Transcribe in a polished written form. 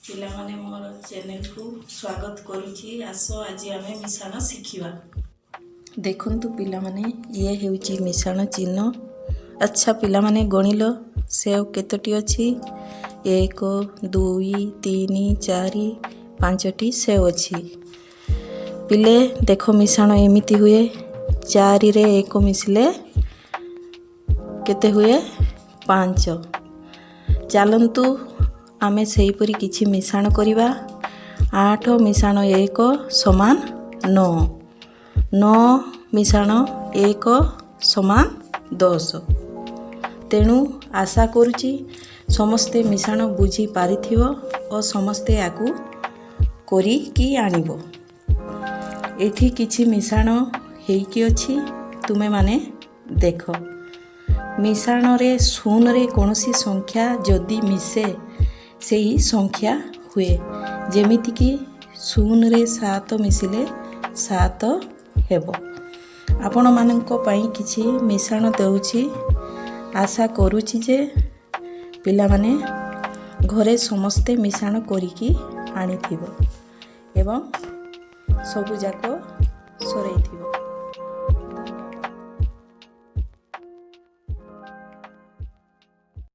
ପିଲାମାନେ ମୋର ଚ୍ୟାନେଲକୁ ସ୍ୱାଗତ କରୁଛି। ଆସ ଆଜି ଆମେ ମିଶାଣ ଶିଖିବା। ଦେଖନ୍ତୁ ପିଲାମାନେ, ଇଏ ହେଉଛି ମିଶାଣ ଚିହ୍ନ। ଆଚ୍ଛା ପିଲାମାନେ, ଗଣିଲ ସେଓ କେତୋଟି ଅଛି? 1 2 3 4 5ଟି ସେଓ ଅଛି। ପିଲେ ଦେଖ, ମିଶାଣ ଏମିତି ହୁଏ। 4ରେ 1 ମିଶିଲେ କେତେ ହୁଏ? 5। ଚାଲନ୍ତୁ ଆମେ ସେହିପରି କିଛି ମିଶାଣ କରିବା। 8 ମିଶାଣ 1 ସମାନ 9। 9 ମିଶାଣ 1 ସମାନ 10। ତେଣୁ ଆଶା କରୁଛି ସମସ୍ତେ ମିଶାଣ ବୁଝି ପାରିଥିବ ଓ ସମସ୍ତେ ୟାକୁ କରିକି ଆଣିବ। ଏଠି କିଛି ମିଶାଣ ହେଇକି ଅଛି, ତୁମେମାନେ ଦେଖ। ମିଶାଣରେ 0ରେ କୌଣସି ସଂଖ୍ୟା ଯଦି ମିଶେ ସେହି ସଂଖ୍ୟା ହୁଏ। ଯେମିତିକି 0ରେ 7 ମିଶିଲେ 7 ହେବ। ଆପଣମାନଙ୍କ ପାଇଁ କିଛି ମିଶାଣ ଦେଉଛି। ଆଶା କରୁଛି ଯେ ପିଲାମାନେ ଘରେ ସମସ୍ତେ ମିଶାଣ କରିକି ଆଣିଥିବ ଏବଂ ସବୁଯାକ ସରେଇଥିବ।